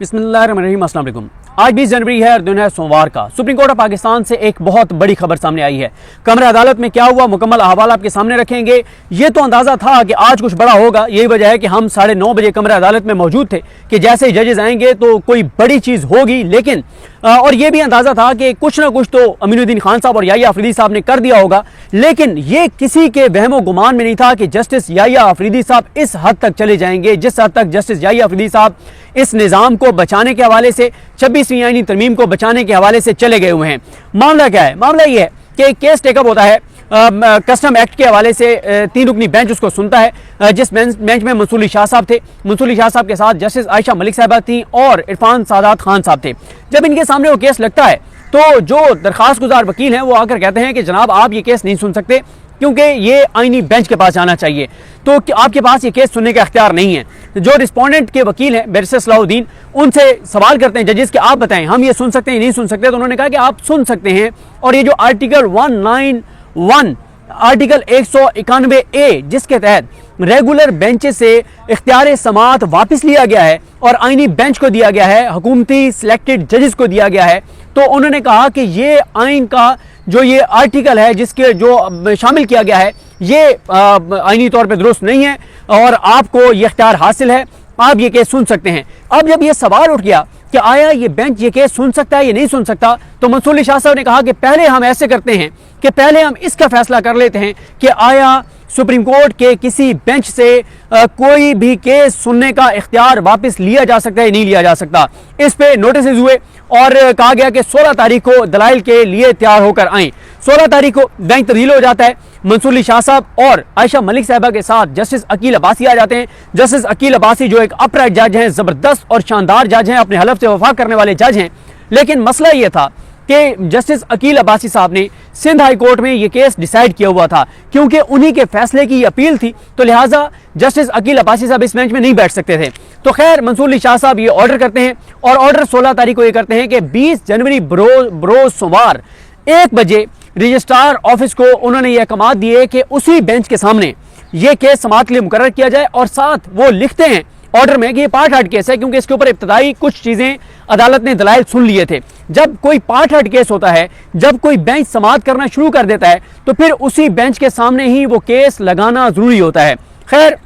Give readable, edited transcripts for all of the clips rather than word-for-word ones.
बिस्मिल्लाहिर्रहमानिर्रहीम। अस्सलाम वालेकुम। आज 20 जनवरी है और दिन है सोमवार का। सुप्रीम कोर्ट ऑफ पाकिस्तान से एक बहुत बड़ी खबर सामने आई है। कमरे अदालत में क्या हुआ, मुकम्मल अहवाल आपके सामने रखेंगे। ये तो अंदाजा था कि आज कुछ बड़ा होगा, यही वजह है कि हम 9:30 बजे कमरे अदालत में मौजूद थे कि जैसे ही जजेस आएंगे तो कोई बड़ी चीज होगी। लेकिन और ये भी अंदाजा था कि कुछ ना कुछ तो अमीनुद्दीन खान साहब और याहिया अफरीदी साहब ने कर दिया होगा, लेकिन ये किसी के वहमो गुमान में नहीं था कि जस्टिस याहिया अफरीदी साहब इस हद तक चले जाएंगे जिस हद तक जस्टिस याहिया अफरीदी साहब इस निज़ाम को बचाने के हवाले से, 26वीं आईनी तरमीम को बचाने के हवाले से चले गए हुए हैं। मामला क्या है? मामला ये है कि केस टेकअप होता है कस्टम एक्ट के हवाले से। 3 रुकनी बेंच उसको सुनता है, जिस बेंच में मंसूर अली शाह साहब थे। मंसूर अली शाह साहब के साथ जस्टिस आयशा मलिक साहबा थी और इरफान सादात खान साहब थे। जब इनके सामने वो केस लगता है तो जो दरखास्त गुजार वकील हैं वो आकर कहते हैं कि जनाब आप ये केस नहीं सुन सकते क्योंकि ये आईनी बेंच के पास जाना चाहिए, तो आपके पास ये केस सुनने का इख्तियार नहीं है। जो रिस्पोंडेंट के वकील हैं बैरिस्टर सलाहुद्दीन, उनसे सवाल करते हैं जजेस कि आप बताएं हम ये सुन सकते हैं नहीं सुन सकते, तो उन्होंने कहा कि आप सुन सकते हैं। और ये जो आर्टिकल 191 आर्टिकल 191A जिसके तहत रेगुलर बेंच से इख्तियार समाअत वापस लिया गया है और आईनी बेंच को दिया गया है, हुकूमती सिलेक्टेड जजेस को दिया गया है, तो उन्होंने कहा कि ये आइन का जो ये आर्टिकल है जिसके जो शामिल किया गया है ये आईनी तौर पे दुरुस्त नहीं है और आपको ये इख्तियार हासिल है, आप ये केस सुन सकते हैं। अब जब ये सवाल उठ गया कि आया ये बेंच ये केस सुन सकता है या नहीं सुन सकता, तो मंसूर अली शाह साहब ने कहा कि पहले हम ऐसे करते हैं कि पहले हम इसका फैसला कर लेते हैं कि आया सुप्रीम कोर्ट के किसी बेंच से कोई भी केस सुनने का इख्तियार वापस लिया जा सकता है नहीं लिया जा सकता। इस पे नोटिस हुए और कहा गया कि 16 तारीख को दलाइल के लिए तैयार होकर आए। 16 तारीख को बेंच तब्दील हो जाता है। मंसूर अली शाह साहब और आयशा मलिक साहबा के साथ जस्टिस अकील अब्बासी आ जाते हैं। जस्टिस अकील अब्बासी जो एक अपराइट जज हैं, जबरदस्त और शानदार जज हैं, अपने हलफ से वफा करने वाले जज हैं। लेकिन मसला यह था कि जस्टिस अकील अब्बासी साहब ने सिंध हाई कोर्ट में यह केस डिसाइड किया हुआ था, क्योंकि उन्हीं के फैसले की अपील थी, तो लिहाजा जस्टिस अकील अब्बासी साहब इस बेंच में नहीं बैठ सकते थे। तो खैर मंसूर अली शाह साहब ये ऑर्डर करते हैं और ऑर्डर 16 तारीख को ये करते हैं कि 20 जनवरी बरोज सोमवार 1 बजे रजिस्ट्रार ऑफिस को उन्होंने ये अहकाम दिए कि उसी बेंच के सामने ये केस समाअत के लिए मुकर्रर किया जाए। और साथ वो लिखते हैं ऑर्डर में कि ये पार्ट हर्ट केस है, क्योंकि इसके ऊपर इब्तदाई कुछ चीजें अदालत ने दलाइल सुन लिए थे। जब कोई पार्ट हर्ट केस होता है, जब कोई बेंच समाअत करना शुरू कर देता है, तो फिर उसी बेंच के सामने ही वो केस लगाना जरूरी होता है। खैर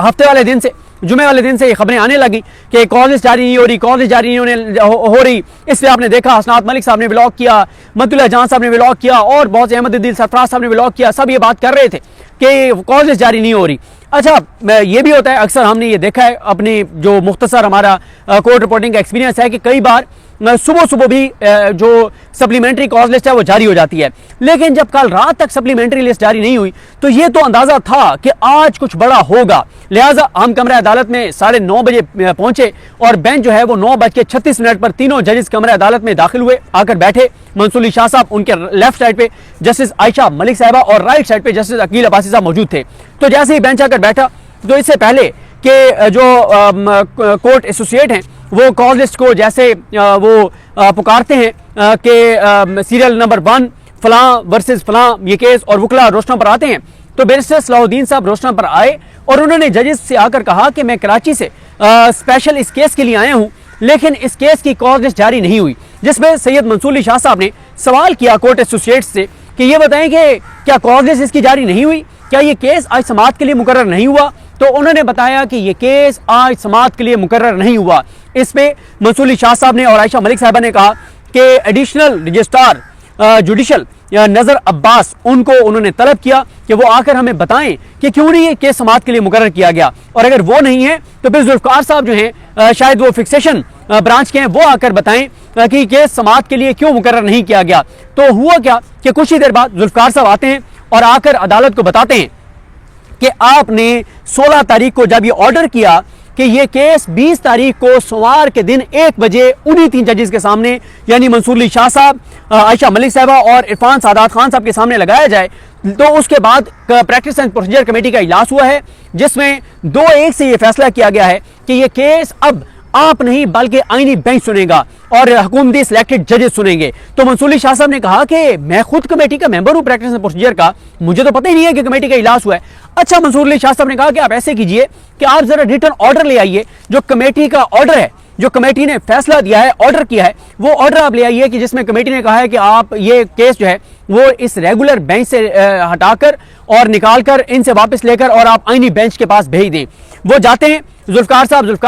हफ्ते वाले दिन से, जुमे वाले दिन से ये खबरें आने लगी कि कॉलेज जारी नहीं हो रही, कॉलेज जारी नहीं हो रही। इसलिए आपने देखा हसनात मलिक साहब ने ब्लॉग किया, मतुल्लाह जहां साहब ने ब्लॉग किया और बहुत से अहमद दिल सरफराज साहब ने ब्लॉग किया। सब ये बात कर रहे थे कि कॉलेज जारी नहीं हो रही। अच्छा, ये भी होता है, अक्सर हमने ये देखा है, अपनी जो मुख्तसर हमारा कोर्ट रिपोर्टिंग का एक्सपीरियंस है कि कई बार सुबह सुबह भी जो सप्लीमेंट्री कॉज लिस्ट है वो जारी हो जाती है। लेकिन जब कल रात तक सप्लीमेंट्री लिस्ट जारी नहीं हुई तो ये तो अंदाजा था कि आज कुछ बड़ा होगा। लिहाजा हम कमरे अदालत में 9:30 बजे पहुंचे और बेंच जो है वो 9:36 पर तीनों जजेस कमरे अदालत में दाखिल हुए, आकर बैठे। मंसूर अली शाह साहब उनके लेफ्ट साइड पे जस्टिस आयशा मलिक साहबा और राइट साइड पे जस्टिस अकील अब्बासी साहब मौजूद थे। तो जैसे ही बेंच आकर बैठा तो इससे पहले कि जो कोर्ट एसोसिएट हैं वो कॉज लिस्ट को जैसे वो पुकारते हैं कि सीरियल नंबर 1 फलां वर्सेस फलां ये केस, और वकला रोशना पर आते हैं, तो बैरिस्टर सलाहुद्दीन साहब रोशना पर आए और उन्होंने जजेस से आकर कहा कि मैं कराची से स्पेशल इस केस के लिए आया हूं, लेकिन इस केस की कॉज लिस्ट जारी नहीं हुई। जिसमें सैयद मंसूर अली शाह साहब ने सवाल किया कोर्ट एसोसिएट से कि ये बताएं कि क्या कॉज लिस्ट इसकी जारी नहीं हुई, क्या ये केस आज समाअत के लिए मुकर्रर नहीं हुआ? तो उन्होंने बताया कि ये केस आज समाअत के लिए मुकर्रर नहीं हुआ। इस पे मंसूर अली शाह साहब ने और आयशा मलिक साहबा ने कहा कि एडिशनल रजिस्ट्रार जुडिशल नजर अब्बास, उनको उन्होंने तलब किया कि वो आकर हमें बताएं कि क्यों नहीं ये केस समाअत के लिए मुकर्रर किया गया, और अगर वो नहीं है तो फिर जुल्फकार साहब जो हैं शायद वो फिक्सेशन ब्रांच के हैं, वो आकर बताएं कि केस समाअत के लिए क्यों मुकर्रर नहीं किया गया। तो हुआ क्या कि कुछ ही देर बाद जुल्फकार साहब आते हैं और आकर अदालत को बताते हैं कि आपने 16 तारीख को जब ये ऑर्डर किया कि ये केस 20 तारीख को सोमवार के दिन 1 बजे उन्हीं 3 जजेस के सामने, यानी मंसूर अली शाह साहब, आयशा मलिक साहबा और इरफान सादात खान साहब के सामने लगाया जाए, तो उसके बाद प्रैक्टिस एंड प्रोसीजर कमेटी का इजलास हुआ है जिसमें 2-1 से ये फैसला किया गया है कि ये केस अब आप नहीं बल्कि आईनी बेंच सुनेगा और हुकूमती सिलेक्टेड जजेस सुनेंगे। तो मंसूर शाह साहब ने कहा कि मैं खुद कमेटी का मेंबर हूं प्रैक्टिस एंड प्रोसीजर का, मुझे तो पता ही नहीं है कि कमेटी का इजलास हुआ है। अच्छा, मंसूर शाह साहब ने कहा कि आप ऐसे कीजिए कि आप जरा रिटर्न ऑर्डर ले आइए, जो कमेटी का ऑर्डर है, जो कमेटी ने फैसला दिया है, ऑर्डर किया है, वो ऑर्डर आप ले आइए कि जिसमें कमेटी ने कहा है कि आप ये केस जो है वो इस रेगुलर बेंच से हटाकर और निकालकर इनसे वापस लेकर और आप आईनी बेंच के पास भेज दें। वो जाते हैं, जुल्फकार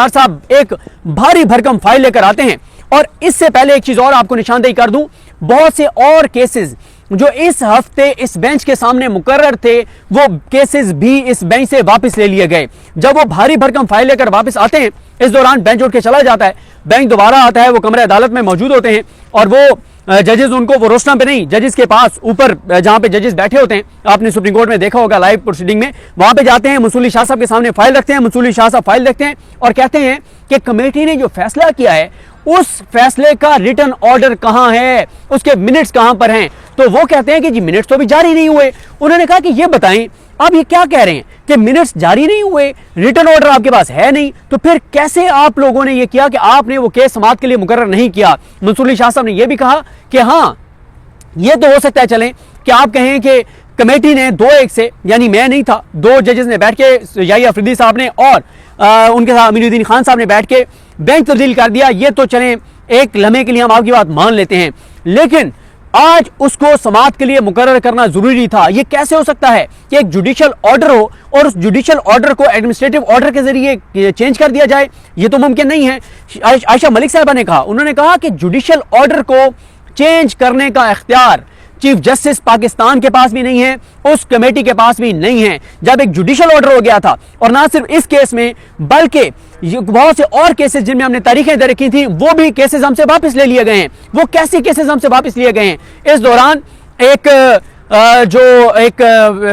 साहब एक भारी भरकम फाइल लेकर आते हैं। और इससे पहले एक चीज और आपको निशानदेही कर दूं, बहुत से और केसेस जो इस हफ्ते इस बेंच के सामने मुकर्रर थे, वो केसेस भी इस बेंच से वापस ले लिए गए। जब वो भारी भरकम फाइल लेकर वापस आते हैं, इस दौरान बेंच उठ के चला जाता है, बेंच दोबारा आता है, वो कमरे अदालत में मौजूद होते हैं और वो जजेस उनको, वो रोस्टम पे नहीं, जजेस के पास ऊपर जहां पे जजेस बैठे होते हैं, आपने सुप्रीम कोर्ट में देखा होगा लाइव प्रोसीडिंग में, वहां पे जाते हैं, मंसूर शाह साहब के सामने फाइल रखते हैं। मंसूर शाह साहब फाइल देखते हैं और कहते हैं कि कमेटी ने जो फैसला किया है उस फैसले का रिटर्न ऑर्डर कहां है, उसके मिनट्स कहां पर हैं। तो वो कहते हैं कि जी मिनट्स तो अभी जारी नहीं हुए। उन्होंने कहा कि ये बताएं आप ये क्या कह रहे हैं कि मिनट्स जारी नहीं हुए, रिटर्न ऑर्डर आपके पास है नहीं, तो फिर कैसे आप लोगों ने ये किया कि आपने वो केस समाअत के लिए मुकर्रर नहीं किया। मंसूर शाह साहब ने यह भी कहा कि हाँ, ये तो हो सकता है चलें कि आप कहें कि कमेटी ने 2-1 से, यानी मैं नहीं था, 2 जजेस ने बैठ के, याहिया अफरीदी साहब ने और उनके साथ अमीनुद्दीन खान साहब ने बैठ के बेंच तब्दील कर दिया, ये तो चलें एक लम्हे के लिए हम आपकी बात मान लेते हैं, लेकिन आज उसको समाअत के लिए मुकर्रर करना जरूरी था। यह कैसे हो सकता है कि एक जुडिशियल ऑर्डर हो और उस जुडिशियल ऑर्डर को एडमिनिस्ट्रेटिव ऑर्डर के जरिए चेंज कर दिया जाए, यह तो मुमकिन नहीं है। आयशा मलिक साहबा ने कहा, उन्होंने कहा कि जुडिशियल ऑर्डर को चेंज करने का इख्तियार चीफ जस्टिस पाकिस्तान के पास भी नहीं है, उस कमेटी के पास भी नहीं है। जब एक जुडिशियल ऑर्डर हो गया था, और ना सिर्फ इस केस में बल्कि बहुत से और केसेस जिनमें हमने तारीखें दे रखी थी, वो भी केसेस हमसे वापस ले लिए गए हैं। वो कैसे केसेस हमसे वापस लिए गए हैं? इस दौरान एक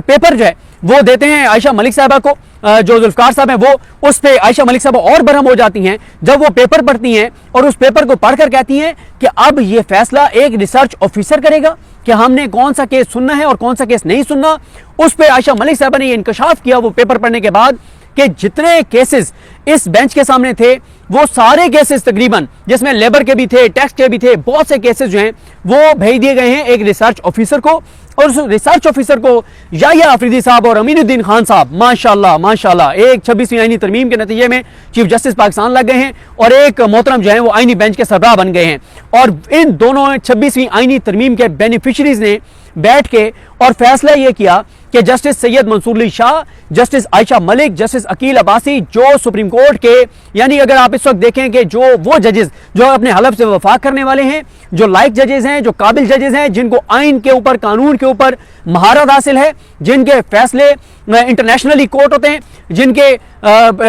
पेपर जो है वो देते हैं आयशा मलिक साहबा को, जो जुल्फकार साहब हैं, वो उस पे आयशा मलिक साहबा और बरहम हो जाती हैं जब वो पेपर पढ़ती हैं और उस पेपर को पढ़कर कहती हैं कि अब ये फैसला एक रिसर्च ऑफिसर करेगा कि हमने कौन सा केस सुनना है और कौन सा केस नहीं सुनना। उस पे आयशा मलिक साहबा ने ये इंकशाफ किया वो पेपर पढ़ने के बाद कि जितने केसेस इस बेंच के सामने थे, वो सारे केसेस तकरीबन, जिसमें लेबर के भी थे, टैक्स के भी थे, बहुत से केसेस जो हैं वो भेज दिए गए हैं एक रिसर्च ऑफिसर को। और उस रिसर्च ऑफिसर को याहिया अफरीदी साहब और अमीनुद्दीन खान साहब माशाल्लाह एक 26वीं आईनी तरमीम के नतीजे में चीफ जस्टिस पाकिस्तान लग गए हैं और एक मोहतरम जो है वो आईनी बेंच के सरबराह बन गए हैं। और इन दोनों 26वीं आईनी तरमीम के बेनिफिशरीज ने बैठ के और फैसला यह किया कि justice Syed Mansoor Shah, justice Ayesha Malik, justice Aqeel Abbasi, जो सुप्रीम कोर्ट के, यानी अगर आप इस वक्त देखें कि जो वो जजेस जो अपने हलफ से वफा करने वाले हैं, जो लायक जजेस हैं, जो काबिल जजेस हैं, जिनको आइन के ऊपर, कानून के ऊपर महारत हासिल है, जिनके फैसले इंटरनेशनली कोर्ट होते हैं, जिनके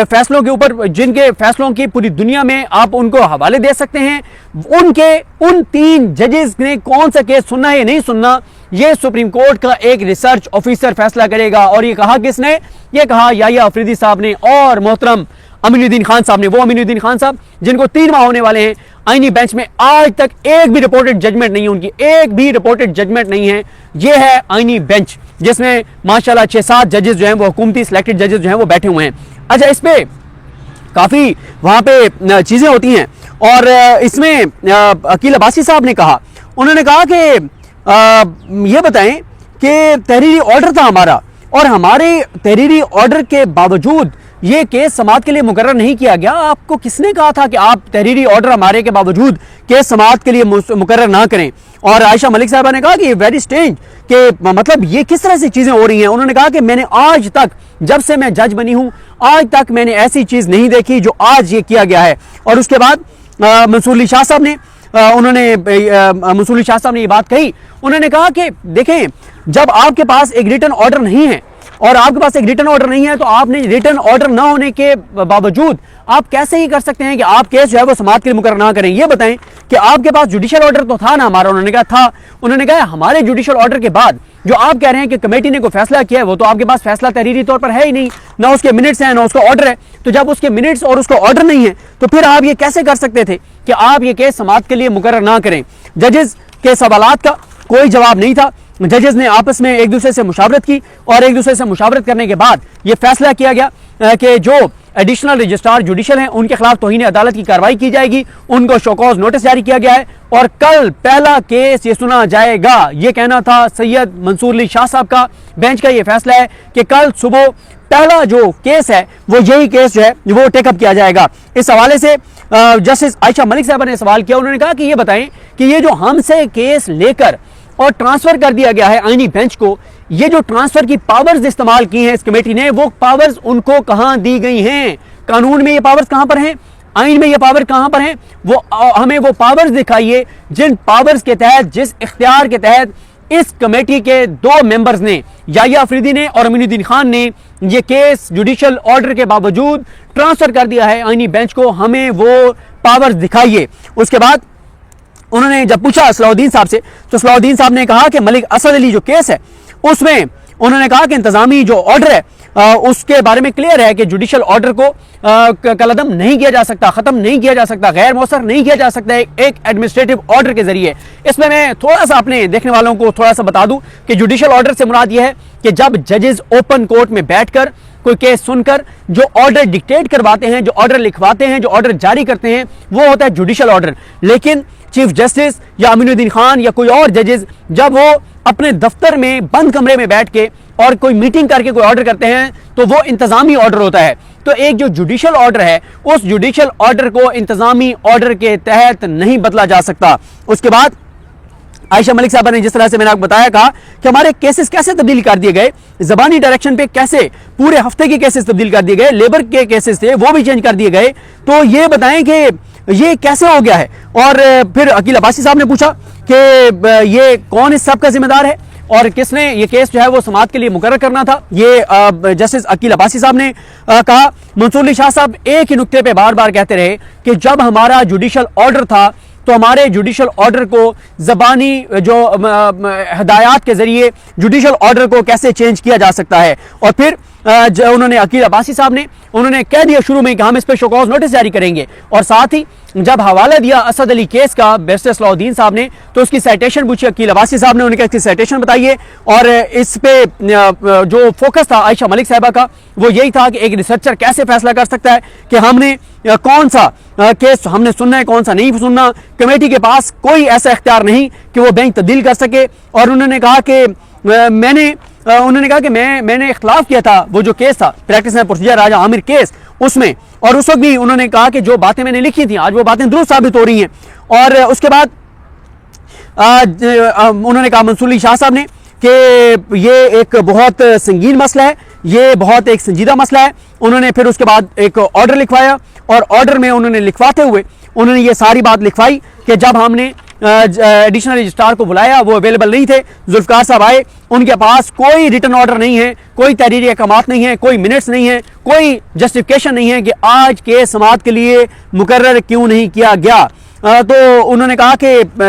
फैसलों के ऊपर, जिनके फैसलों की पूरी दुनिया में आप उनको हवाले दे सकते हैं, उन 3 जजेस ने कौन सा केस सुनना है या नहीं सुनना, ये सुप्रीम कोर्ट का एक रिसर्च ऑफिसर फैसला करेगा। और ये कहा किसने? ये कहा याहिया अफरीदी साहब ने और मोहतरम अमीनुद्दीन खान साहब ने। वो अमीनुद्दीन खान साहब जिनको 3 माह होने वाले हैं आईनी बेंच में, आज तक एक भी रिपोर्टेड जजमेंट नहीं है उनकी, एक भी रिपोर्टेड जजमेंट नहीं है। ये है आईनी बेंच जिसमें माशाल्लाह 6-7 जजेस जो हैं वो हुकूमती सिलेक्टेड जजेस जो हैं वो बैठे हुए हैं। अच्छा, इस पे काफी वहां पे चीजें होती हैं और इसमें अकील अब्बासी साहब ने कहा, उन्होंने कहा कि ये बताएं कि तहरीरी ऑर्डर था हमारा और हमारे तहरीरी ऑर्डर के बावजूद ये केस समाअत के लिए मुकर्रर नहीं किया गया। आपको किसने कहा था कि आप तहरीरी ऑर्डर हमारे के बावजूद केस समाअत के लिए मुकर्रर ना करें? और आयशा मलिक साहबा ने कहा कि वेरी स्ट्रेंज, कि मतलब ये किस तरह से चीजें हो रही हैं। उन्होंने कहा कि मैंने आज तक, जब से मैं जज बनी हूं, आज तक मैंने ऐसी चीज नहीं देखी जो आज ये किया गया है। और उसके बाद मंसूर शाह साहब ने मंसूर शाह साहब ने ये बात कही, उन्होंने कहा कि देखें, जब आपके पास एक रिटर्न ऑर्डर नहीं है और आपके पास एक रिटर्न ऑर्डर नहीं है, तो आपने रिटर्न ऑर्डर ना होने के बावजूद आप कैसे ही कर सकते हैं कि आप केस जो है वो समाअत के लिए मुकर्रर ना करें? ये बताएं कि आपके पास जुडिशियल ऑर्डर तो था ना हमारा? उन्होंने कहा था। उन्होंने कहा हमारे जुडिशियल ऑर्डर के बाद जो आप कह रहे हैं कि कमेटी ने कोई फैसला किया है, वो तो आपके पास फैसला तहरीरी तौर पर है ही नहीं, ना उसके मिनट्स हैं ना उसका ऑर्डर है। तो जब उसके मिनट्स और उसका ऑर्डर नहीं है, तो फिर आप ये कैसे कर सकते थे कि आप ये केस समाअत के लिए मुकर्रर ना करें? जजेस के सवालात का कोई जवाब नहीं था। जजेस ने आपस में एक दूसरे से मुशावरत की और एक दूसरे से मुशावरत करने के बाद यह फैसला किया गया कि जो एडिशनल रजिस्ट्रार जुडिशल हैं, उनके खिलाफ तौहीन अदालत की कार्रवाई की जाएगी। उनको शोकॉज नोटिस जारी किया गया है और कल पहला केस ये सुना जाएगा। ये कहना था सैयद मंसूर अली शाह साहब का। बेंच का ये फैसला है कि कल सुबह पहला जो केस है वो यही केस जो है वो टेकअप किया जाएगा। इस हवाले से जस्टिस आयशा मलिक साहब ने सवाल किया। उन्होंने कहा कि ये बताएं कि ये जो हमसे केस लेकर और ट्रांसफर कर दिया गया है आईनी बेंच को, ये जो ट्रांसफर की पावर्स इस्तेमाल की हैं इस कमेटी ने, वो पावर्स उनको कहां दी गई हैं? कानून में ये पावर्स कहां पर हैं? आइन में ये पावर कहां पर हैं? वो हमें वो पावर्स दिखाइए जिन पावर्स के तहत, जिस इख्तियार के तहत इस कमेटी के 2 मेंबर्स ने, याहिया अफरीदी ने और अमीनुद्दीन खान ने, ये केस जुडिशल ऑर्डर के बावजूद ट्रांसफर कर दिया है आईनी बेंच को। हमें वो पावर्स दिखाइए। उसके बाद उन्होंने जब पूछा सलाउद्दीन साहब से, तो सलाउद्दीन साहब ने कहा कि मलिक असद अली जो केस है उसमें उन्होंने कहा कि इंतजामी जो ऑर्डर है उसके बारे में क्लियर है कि जुडिशल ऑर्डर को कलअदम नहीं किया जा सकता, खत्म नहीं किया जा सकता, गैर मौसर नहीं किया जा सकता एक एडमिनिस्ट्रेटिव ऑर्डर के जरिए। इसमें मैं थोड़ा सा अपने देखने वालों को थोड़ा सा बता दूं कि जुडिशल ऑर्डर से मुराद यह है कि जब जजेस ओपन कोर्ट में बैठकर कोई केस सुनकर जो ऑर्डर डिक्टेट करवाते हैं, जो ऑर्डर लिखवाते हैं, जो ऑर्डर जारी करते हैं, वो होता है जुडिशल ऑर्डर। लेकिन चीफ जस्टिस या अमीनुद्दीन खान या कोई और जजेस जब वो अपने दफ्तर में बंद कमरे में बैठ के और कोई मीटिंग करके कोई ऑर्डर करते हैं तो वो इंतजामी ऑर्डर होता है। तो एक जो जुडिशल ऑर्डर है उस जुडिशल ऑर्डर को इंतजामी ऑर्डर के तहत नहीं बदला जा सकता। उसके बाद आयशा मलिक साहब ने जिस तरह से मैंने आपको बताया, कहा कि हमारे केसेस कैसे तब्दील कर दिए गए, जबानी डायरेक्शन पे कैसे पूरे हफ्ते के केसेस तब्दील कर दिए गए, लेबर के केसेस थे वो भी चेंज कर दिए गए। तो ये बताएं कि ये कैसे हो गया है। और फिर अकील अब्बासी साहब ने पूछा कि ये कौन इस सब का जिम्मेदार है और किसने ये केस जो है वो समाअत के लिए मुकर्रर करना था। ये जस्टिस अकील अब्बासी साहब ने कहा। मंसूर अली शाह साहब एक ही नुक्ते पे बार बार कहते रहे कि जब हमारा जुडिशल ऑर्डर था तो हमारे जुडिशल ऑर्डर को जबानी जो हिदायत के जरिए जुडिशल ऑर्डर को कैसे चेंज किया जा सकता है। और फिर उन्होंने अकील अब्बासी साहब ने उन्होंने कह दिया शुरू में कि हम इस पर शोकॉज नोटिस जारी करेंगे। और साथ ही जब हवाला दिया असद अली केस का बैरिस्टर सलाउद्दीन साहब ने तो उसकी साइटेशन पूछी अकील अब्बासी साहब ने, उन्होंने कहा इसकी साइटेशन बताइए। और इस पे जो फोकस था आयशा मलिक साहबा का वो यही था कि एक रिसर्चर कैसे फैसला कर सकता है कि हमने कौन सा केस हमने सुनना है, कौन सा नहीं सुनना। कमेटी के पास कोई ऐसा इख्तियार नहीं कि वो बेंच तब्दील कर सके। और उन्होंने कहा कि मैंने इख्तिलाफ किया था वो जो केस था practice and procedure Raja Aamir case उसमें, और उस वक्त भी उन्होंने कहा कि जो बातें मैंने लिखी थी आज वो बातें दुरुस्त साबित हो रही हैं। और उसके बाद उन्होंने कहा मंसूर अली शाह साहब ने कि ये एक बहुत संगीन मसला है, ये बहुत एक संजीदा मसला है। उन्होंने फिर उसके बाद एक ऑर्डर लिखवाया और ऑर्डर में उन्होंने लिखवाते हुए उन्होंने ये सारी बात लिखवाई कि जब हमने एडिशनल रजिस्ट्रार को बुलाया वो अवेलेबल नहीं थे, जुल्फकार साहब आए, उनके पास कोई रिटन ऑर्डर नहीं है, कोई तहरीरी अहकामात नहीं है, कोई मिनट्स नहीं है, कोई जस्टिफिकेशन नहीं है कि आज के समाअत के लिए मुकर्रर क्यों नहीं किया गया। तो उन्होंने कहा कि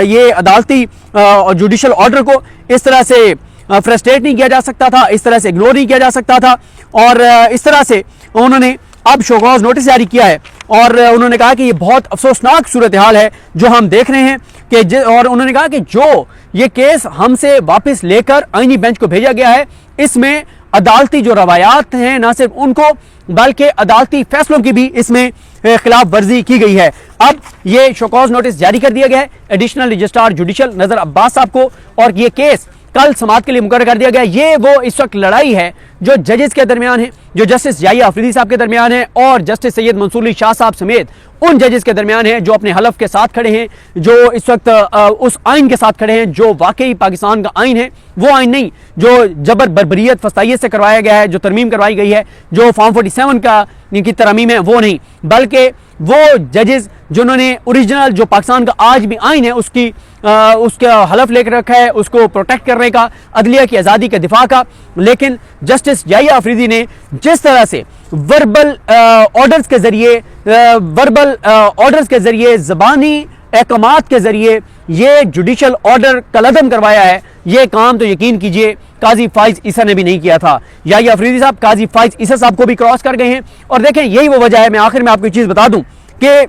ये अदालती जुडिशल ऑर्डर को इस तरह से फ्रस्ट्रेट नहीं किया जा सकता था, इस तरह से इग्नोर नहीं किया जा सकता था। और इस तरह से उन्होंने अब शोकॉज नोटिस जारी किया है और उन्होंने कहा कि ये बहुत अफसोसनाक सूरत हाल है जो हम देख रहे हैं कि और उन्होंने कहा कि जो ये केस हमसे वापस लेकर आईनी बेंच को भेजा गया है इसमें अदालती जो रवायात हैं ना सिर्फ उनको बल्कि अदालती फैसलों की भी इसमें खिलाफ वर्जी की गई है। अब ये शोकॉज नोटिस जारी कर दिया गया है एडिशनल रजिस्ट्रार जुडिशल नजर अब्बास साहब को और ये केस कल समाअत के लिए मुकर्रर कर दिया गया। ये वो इस वक्त लड़ाई है जो जजेस के दरमियान है, जो जस्टिस याहिया अफरीदी साहब के दरमियान है और जस्टिस सैयद मंसूर अली शाह साहब समेत उन जजेस के दरमियान है जो अपने हलफ के साथ खड़े हैं, जो इस वक्त उस आइन के साथ खड़े हैं जो वाकई पाकिस्तान का आइन है, वो आइन नहीं जो जबर बर्बरियत फस्तायत से करवाया गया है, जो तरमीम करवाई गई है, जो फॉर्म 47 का की तरमीम है वो नहीं, बल्कि वो जजेस जिन्होंने ओरिजिनल जो पाकिस्तान का आज भी आइन है उसका हलफ लेकर रखा है, उसको प्रोटेक्ट करने का, अदलिया की आज़ादी के दिफा का। लेकिन जस्टिस याहिया अफरीदी ने जिस तरह से वर्बल ऑर्डर्स के जरिए ज़बानी अहकामात के जरिए ये जुडिशल ऑर्डर कलअदम करवाया है, ये काम तो यकीन कीजिए काजी फाइज ईसा ने भी नहीं किया था। याहिया अफरीदी साहब काजी फाइज ईसा साहब को भी क्रॉस कर गए हैं। और देखें यही वो वजह है, मैं आखिर में आपको एक चीज़ बता दूं कि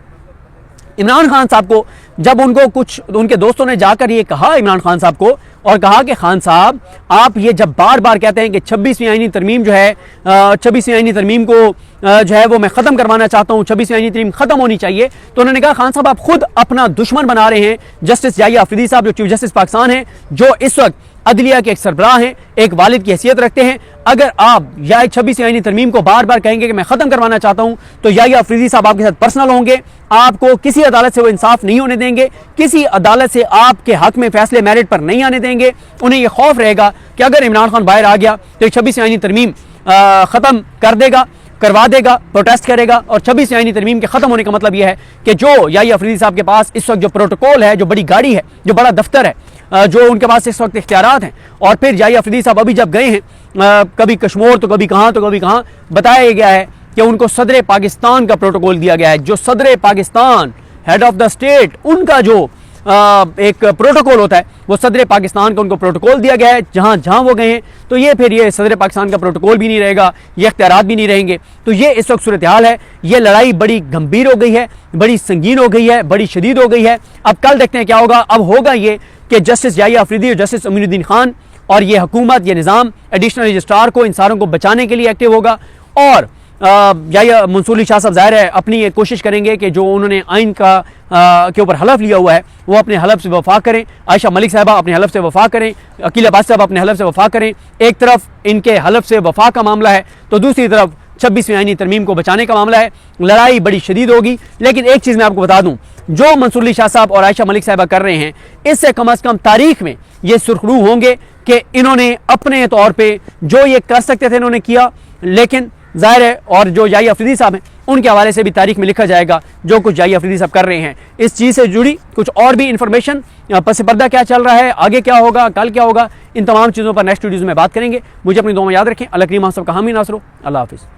इमरान खान साहब को जब उनको कुछ उनके दोस्तों ने जाकर ये कहा इमरान खान साहब को, और कहा कि खान साहब आप ये जब बार बार कहते हैं कि 26वीं आईनी तरमीम जो है 26वीं आईनी तरमीम को जो है वो मैं ख़त्म करवाना चाहता हूँ, 26वीं आईनी तरमीम ख़त्म होनी चाहिए, तो उन्होंने कहा खान साहब आप खुद अपना दुश्मन बना रहे हैं जस्टिस याहिया अफरीदी साहब जो चीफ जस्टिस पाकिस्तान हैं, जो इस वक्त अदलिया के एक सरबराह हैं, एक वालिद की हैसियत रखते हैं। अगर आप या 26वीं आईनी तरमीम को बार बार कहेंगे कि मैं ख़त्म करवाना चाहता हूं, तो याहिया अफरीदी साहब आपके साथ पर्सनल होंगे, आपको किसी अदालत से वो इंसाफ नहीं होने देंगे, किसी अदालत से आपके हक में फैसले मेरिट पर नहीं आने देंगे। उन्हें यह खौफ रहेगा कि अगर इमरान खान बाहर आ गया तो 26वीं आईनी तरमीम ख़त्म कर देगा, करवा देगा, प्रोटेस्ट करेगा। और 26वीं आईनी तरमीम के खत्म होने का मतलब यह है कि जो याहिया अफरीदी साहब के पास इस वक्त जो प्रोटोकॉल है, जो बड़ी गाड़ी है, जो बड़ा दफ्तर है, जो उनके पास इस वक्त इख्तियारात हैं, और फिर याहिया अफरीदी साहब अभी जब गए हैं कभी कश्मीर तो कभी कहाँ बताया गया है कि उनको सदर पाकिस्तान का प्रोटोकॉल दिया गया है। जो सदर Pakistan head of the state उनका जो एक प्रोटोकॉल होता है, वो सदर पाकिस्तान का उनको प्रोटोकॉल दिया गया है जहां जहां वो गए हैं। तो ये फिर ये सदर पाकिस्तान का प्रोटोकॉल भी नहीं रहेगा, ये इख्तियारात भी नहीं रहेंगे। तो ये इस वक्त सूरत हाल है। ये लड़ाई बड़ी गंभीर हो गई है, बड़ी संगीन हो गई है, बड़ी शदीद हो गई है। अब कल देखते हैं क्या होगा। अब होगा ये कि जस्टिस याहिया अफरीदी और जस्टिस अमीनुद्दीन खान और ये हुकूमत, ये निज़ाम एडिशनल रजिस्ट्रार को, इन सारों को बचाने के लिए एक्टिव होगा। और याहिया मंसूर अली शाह साहब ज़ाहिर है अपनी ये कोशिश करेंगे कि जो उन्होंने आइन का के ऊपर हलफ लिया हुआ है वो अपने हलफ से वफा करें। आयशा मलिक साहबा अपने हलफ से वफा करें, अकील अब्बास साहब अपने हलफ से वफा करें। एक तरफ इनके हलफ से वफा का मामला है, तो दूसरी तरफ 26वीं आईनी तरमीम को बचाने का मामला है। लड़ाई बड़ी शदीद होगी। लेकिन एक चीज़ मैं आपको बता दूं, जो मंसूर अली शाह साहब और आयशा मलिक साहबा कर रहे हैं, इससे कम अज़ कम तारीख में ये सुर्खरू होंगे कि इन्होंने अपने तौर पर जो ये कर सकते थे इन्होंने किया। लेकिन जाहिर है, और जो याहिया अफरीदी साहब हैं उनके हवाले से भी तारीख में लिखा जाएगा जो कुछ याहिया अफरीदी साहब कर रहे हैं। इस चीज़ से जुड़ी कुछ और भी इंफॉर्मेशन, पस पर्दा क्या चल रहा है, आगे क्या होगा, कल क्या होगा, इन तमाम चीज़ों पर नेक्स्ट वीडियोज़ में बात करेंगे। मुझे अपनी दुआ में याद रखें। अल्लाह करीम आप सबका हामी नासरो। अल्लाह हाफिज़।